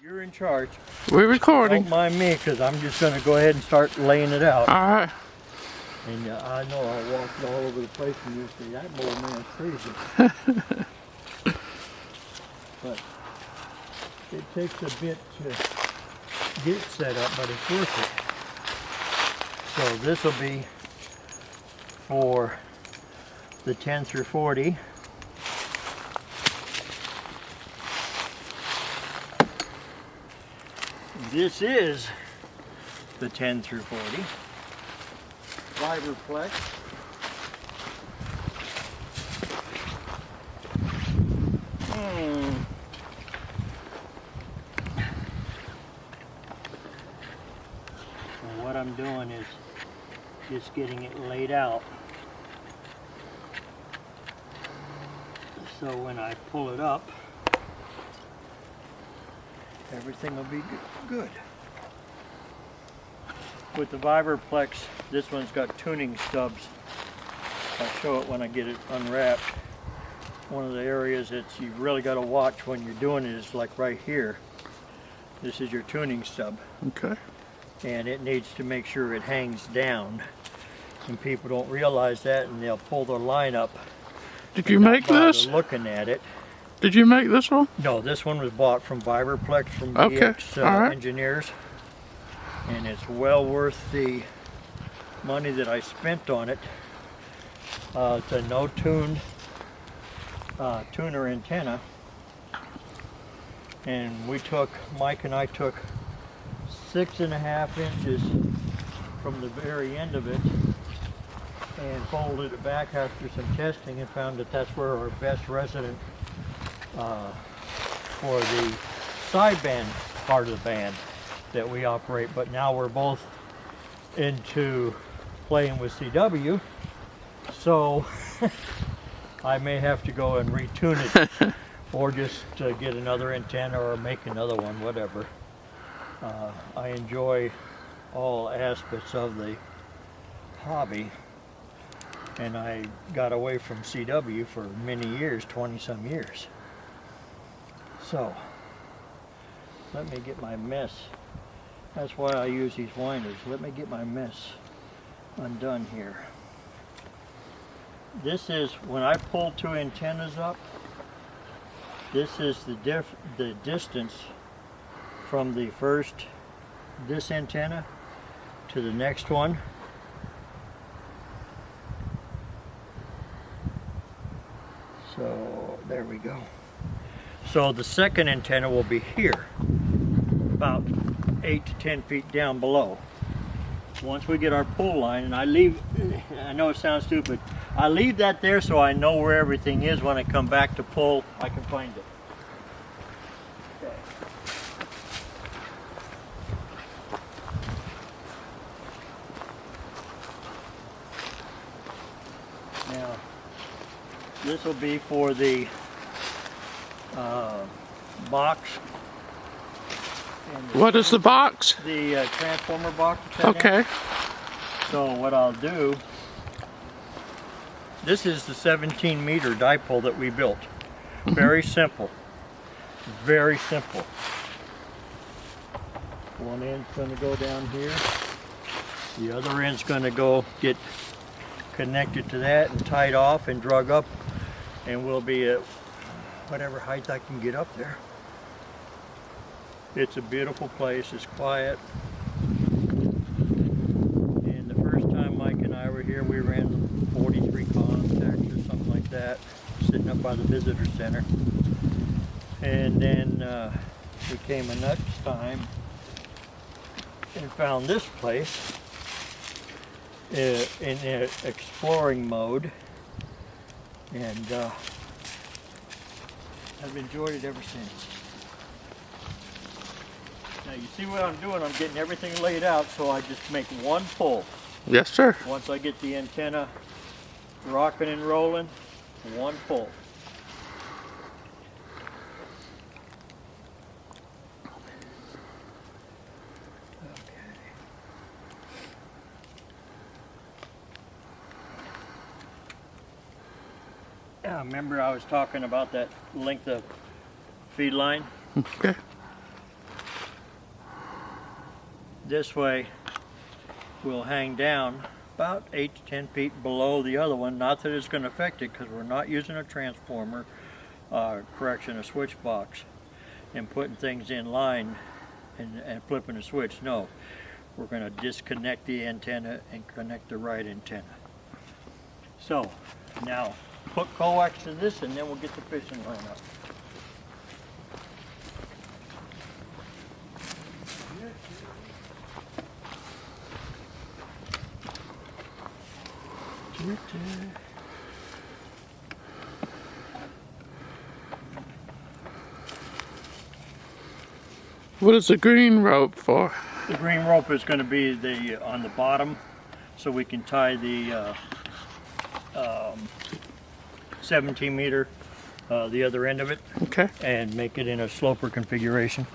You're in charge. We're recording. Don't mind me, because I'm just going to go ahead and start laying it out. All right. And I know I'll walk all over the place and you'll say, that old man's crazy. But it takes a bit to get set up, but it's worth it. So this will be for the 10 through 40. This is the 10 through 40 Viberplex. So what I'm doing is just getting it laid out. So when I pull it up, everything will be good. With the Viberplex, this one's got tuning stubs. I'll show it when I get it unwrapped. One of the areas that you really got to watch when you're doing it is like right here. This is your tuning stub. Okay. And it needs to make sure it hangs down. And people don't realize that, and they'll pull their line up. Did you make this? Looking at it. Did you make this one? No, this one was bought from Viberplex from okay. DX Engineers. And it's well worth the money that I spent on it. It's a no-tuned tuner antenna. And Mike and I took 6.5 inches from the very end of it and folded it back after some testing and found that that's where our best resonant for the sideband part of the band that we operate. But now we're both into playing with CW, so I may have to go and retune it or just get another antenna or make another one, whatever. I enjoy all aspects of the hobby, and I got away from CW for many years, 20-some years. So let me get my mess. That's why I use these winders. Let me get my mess undone here. This is, when I pull 2 antennas up, this is the distance from the first, this antenna, to the next one. So there we go. So the second antenna will be here, about 8 to 10 feet down below. Once we get our pull line, and I know it sounds stupid, I leave that there so I know where everything is. When I come back to pull, I can find it. Okay. Now, this will be for the box. What is the box? The transformer box. Okay. So what I'll do, this is the 17-meter dipole that we built. Very simple. Very simple. One end's going to go down here. The other end's going to go get connected to that and tied off and drug up, and we'll be at whatever height I can get up there. It's a beautiful place, it's quiet. And the first time Mike and I were here, we ran 43 contacts or something like that, sitting up by the visitor center. And then we came a next time and found this place in exploring mode. And I've enjoyed it ever since. Now you see what I'm doing, I'm getting everything laid out, so I just make one pull. Yes, sir. Once I get the antenna rocking and rolling, one pull. Okay. Yeah, remember I was talking about that length of feed line? Okay. This way will hang down about 8 to 10 feet below the other one. Not that it's going to affect it, because we're not using a transformer, a switch box, and putting things in line and flipping a switch. No, we're going to disconnect the antenna and connect the right antenna. So now put coax to this, and then we'll get the fishing line up. What is the green rope for? The green rope is going to be on the bottom, so we can tie the 17 meter the other end of it. Okay. And make it in a sloper configuration.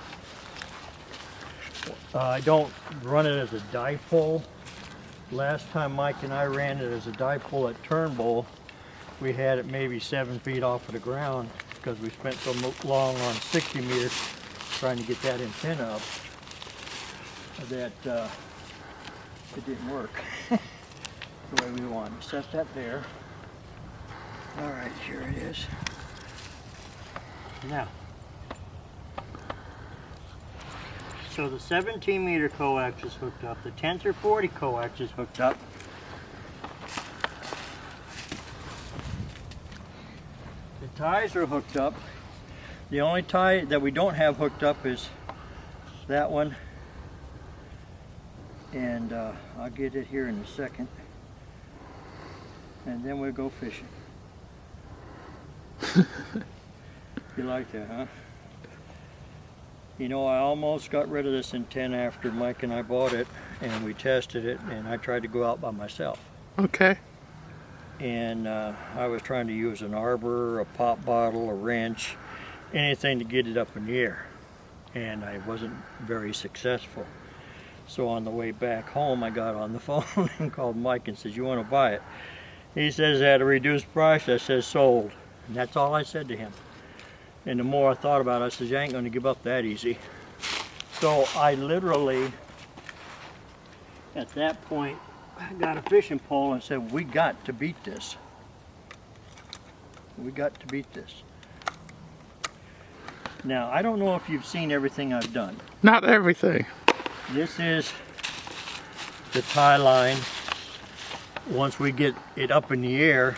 I don't run it as a dipole. Last time Mike and I ran it as a dipole at Turnbull, we had it maybe 7 feet off of the ground because we spent so long on 60 meters trying to get that antenna up that it didn't work the way we wanted. Set that there. All right, here it is. Now, so the 17 meter coax is hooked up, the 10 through 40 coax is hooked up. The ties are hooked up. The only tie that we don't have hooked up is that one. And I'll get it here in a second. And then we'll go fishing. You like that, huh? You know, I almost got rid of this antenna after Mike and I bought it, and we tested it, and I tried to go out by myself. Okay. And I was trying to use an arbor, a pop bottle, a wrench, anything to get it up in the air. And I wasn't very successful. So on the way back home, I got on the phone and called Mike and says, "You want to buy it?" He says, "At a reduced price." I said, "Sold." And that's all I said to him. And the more I thought about it, I said, "You ain't going to give up that easy." So I literally, at that point, I got a fishing pole and said, "We got to beat this. We got to beat this." Now, I don't know if you've seen everything I've done. Not everything. This is the tie line. Once we get it up in the air,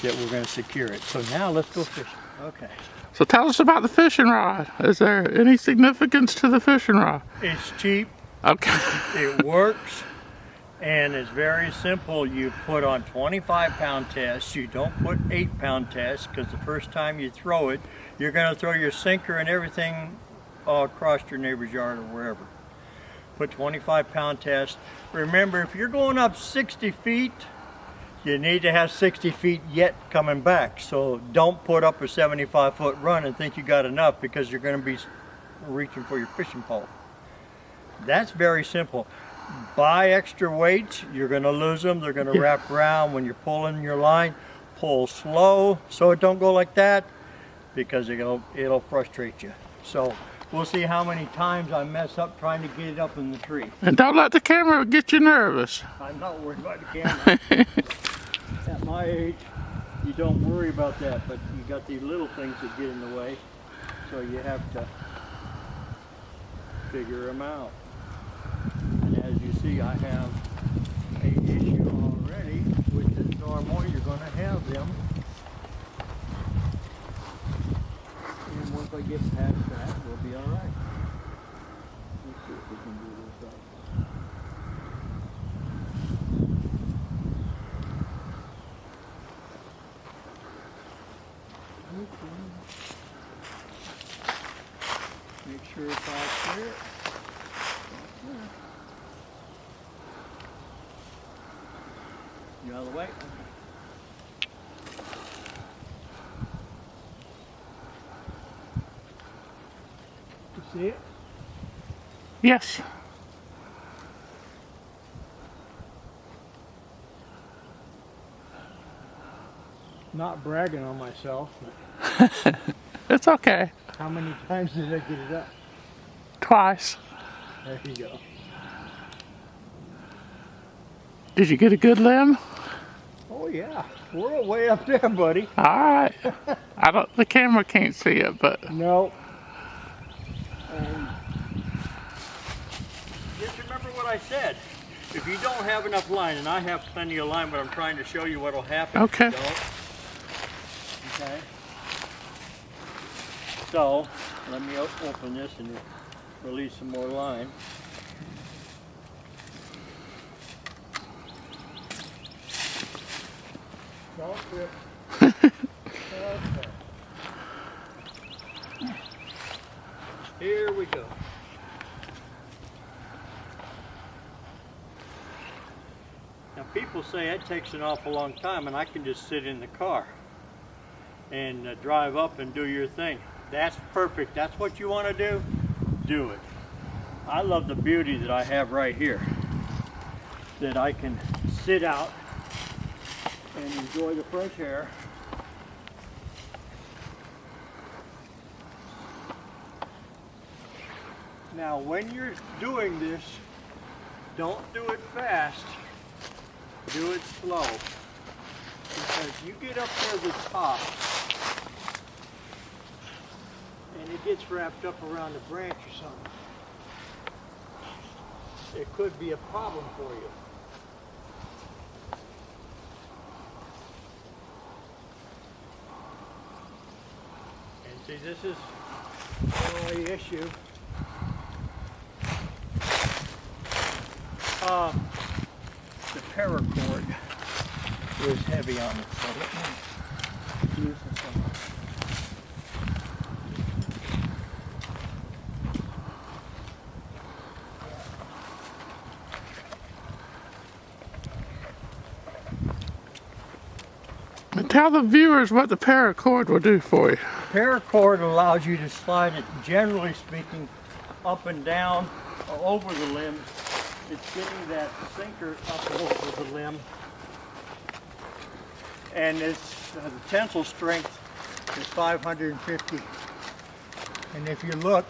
that we're going to secure it. So now let's go fishing. Okay. So tell us about the fishing rod. Is there any significance to the fishing rod? It's cheap. Okay. It works. And it's very simple. You put on 25-pound tests. You don't put 8-pound tests, because the first time you throw it, you're going to throw your sinker and everything all across your neighbor's yard or wherever. Put 25-pound tests. Remember, if you're going up 60 feet, you need to have 60 feet yet coming back. So don't put up a 75-foot run and think you got enough, because you're going to be reaching for your fishing pole. That's very simple. Buy extra weights, you're going to lose them. They're going to wrap around when you're pulling your line. Pull slow so it don't go like that, because it'll frustrate you. So we'll see how many times I mess up trying to get it up in the tree. And don't let the camera get you nervous. I'm not worried about the camera. At my age, you don't worry about that, but you got these little things that get in the way, so you have to figure them out. And as you see, I have an issue already, which is normal. You're going to have them. And once I get past that, we'll be all right. Let's see if we can do this up. Make sure it's all clear. You out of the way? You see it? Yes. Not bragging on myself, but It's okay. how many times did I get it up? Twice. There you go. Did you get a good limb? Oh yeah, we're way up there, buddy. All right. The camera can't see it, but. No. Just remember what I said. If you don't have enough line, and I have plenty of line, but I'm trying to show you what will happen Okay. if you don't. Okay. So, let me open this and release some more line. Don't trip. Okay. Here we go. Now people say it takes an awful long time, and I can just sit in the car and drive up and do your thing. That's perfect. That's what you want to do. Do it. I love the beauty that I have right here, that I can sit out and enjoy the fresh air. Now when you're doing this, don't do it fast, do it slow. Because you get up there to the top and it gets wrapped up around a branch or something, it could be a problem for you. And see, this is the only issue. The paracord is heavy on it, so let me loosen some. And tell the viewers what the paracord will do for you. Paracord allows you to slide it, generally speaking, up and down or over the limb. It's getting that sinker up over the limb, and it's the tensile strength is 550. And if you look,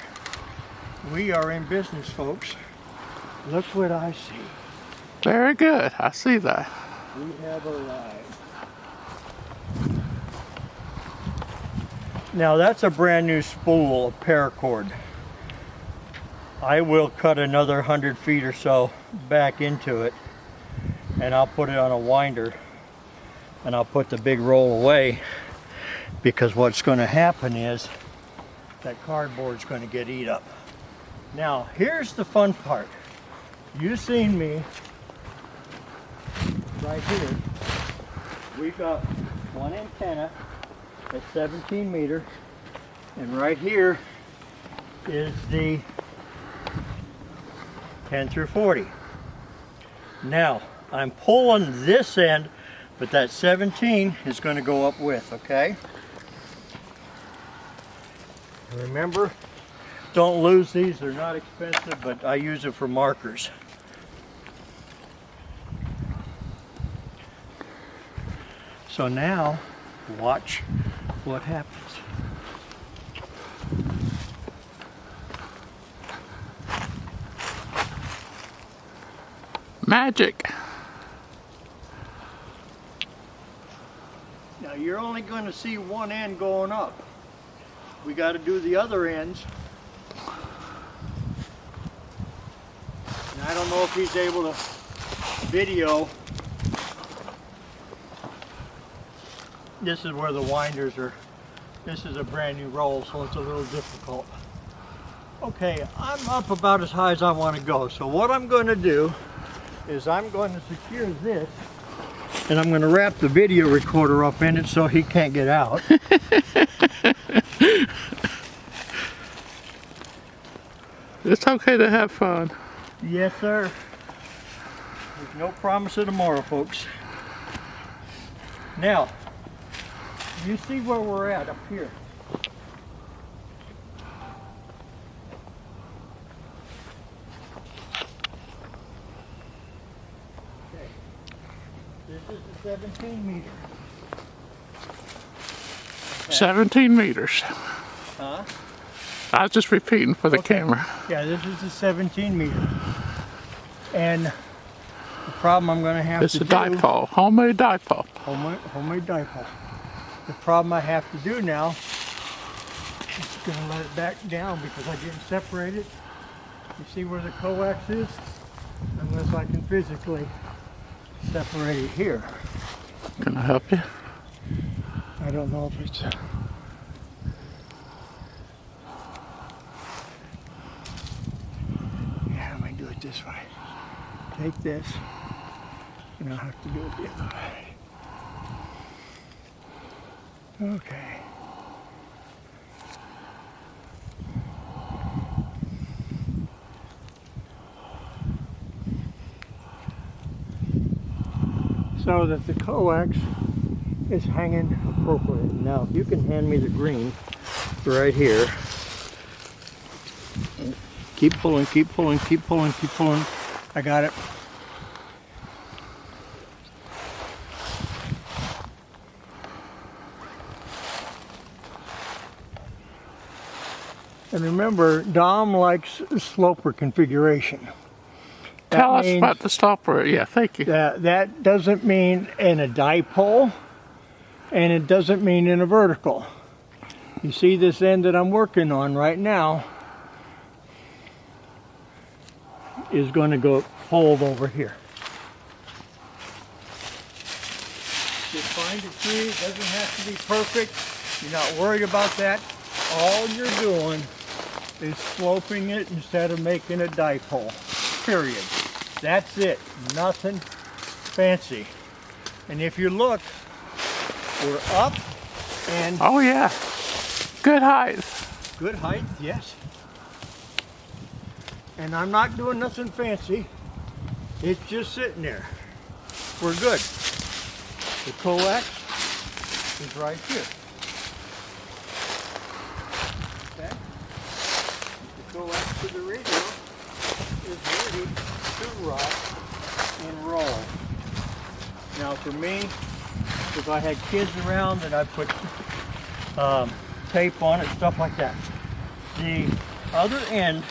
we are in business, folks. Look what I see. Very good. I see that. We have arrived. Now that's a brand new spool of paracord. I will cut another 100 feet or so back into it, and I'll put it on a winder, and I'll put the big roll away, because what's going to happen is that cardboard's going to get eat up. Now here's the fun part. You've seen me right here. We've got one antenna at 17 meters, and right here is the 10 through 40. Now I'm pulling this end, but that 17 is going to go up with, okay? Remember, don't lose these. They're not expensive, but I use it for markers. So now watch what happens. Magic. Now you're only going to see one end going up. We got to do the other ends. And I don't know if he's able to video. This is where the winders are. This is a brand new roll, so it's a little difficult. Okay, I'm up about as high as I want to go. So what I'm going to do is I'm going to secure this, and I'm going to wrap the video recorder up in it so he can't get out. It's okay to have fun. Yes, sir. There's no promise of tomorrow, folks. Now, you see where we're at up here. Okay. This is the 17 meter. Okay. 17 meters. Huh? I was just repeating for the Okay. camera. Yeah, this is the 17 meter. And The problem I'm going to have It's to a do... dipole, homemade dipole. Homemade dipole. The problem I have to do now is going to let it back down because I didn't separate it. You see where the coax is? Unless I can physically separate it here. Can I help you? I don't know if it's... Yeah, let me do it this way. Take this, and I'll have to do it the other way. Okay. So that the coax is hanging appropriately. Now, if you can hand me the green right here. Keep pulling, keep pulling, keep pulling, keep pulling. I got it. And remember, Dom likes sloper configuration. Tell us about the stopper. Yeah, thank you. That doesn't mean in a dipole, and it doesn't mean in a vertical. You see this end that I'm working on right now is going to go hold over here. Just find a tree. It doesn't have to be perfect. You're not worried about that. All you're doing is sloping it instead of making a dipole. Period. That's it. Nothing fancy. And if you look, we're up and... Oh yeah. Good height. Good height, yes. And I'm not doing nothing fancy. It's just sitting there. We're good. The coax is right here. Okay? The coax to the radio is ready to rock and roll. Now for me, if I had kids around and I put tape on it, stuff like that. The other end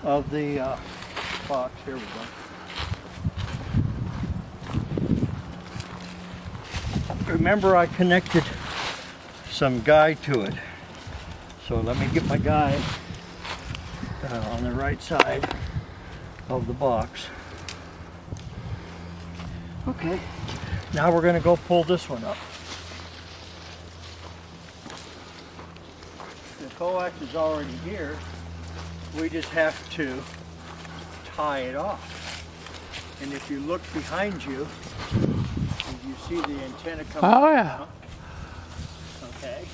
of the box, here we go. Remember, I connected some guide to it. So let me get my guide on the right side of the box. Okay, now we're going to go pull this one up. The coax is already here. We just have to tie it off. And if you look behind you, you see the antenna coming Oh yeah. out. Okay.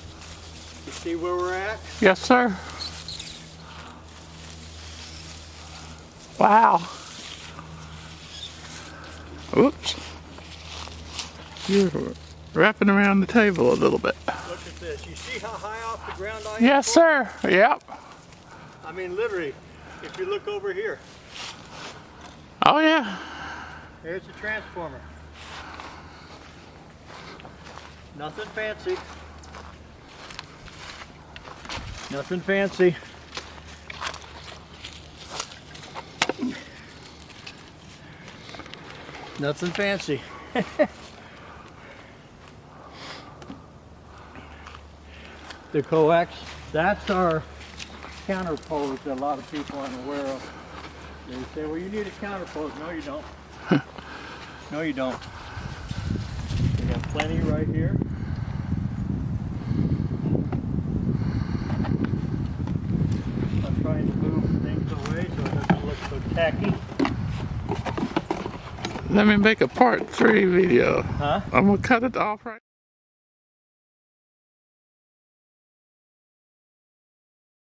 You see where we're at? Yes, sir. Wow. Oops. You're wrapping around the table a little bit. Look at this. You see how high off the ground I am? Yes, sir. Yep. I mean, literally, if you look over here, Oh yeah. there's the transformer. Nothing fancy. Nothing fancy. Nothing fancy. The coax, that's our counterpose that a lot of people aren't aware of. They say, well, you need a counterpose. No, you don't. No, you don't. We have plenty right here. I'm trying to move things away so it doesn't look so tacky. Let me make a part 3 video. Huh? I'm gonna cut it off right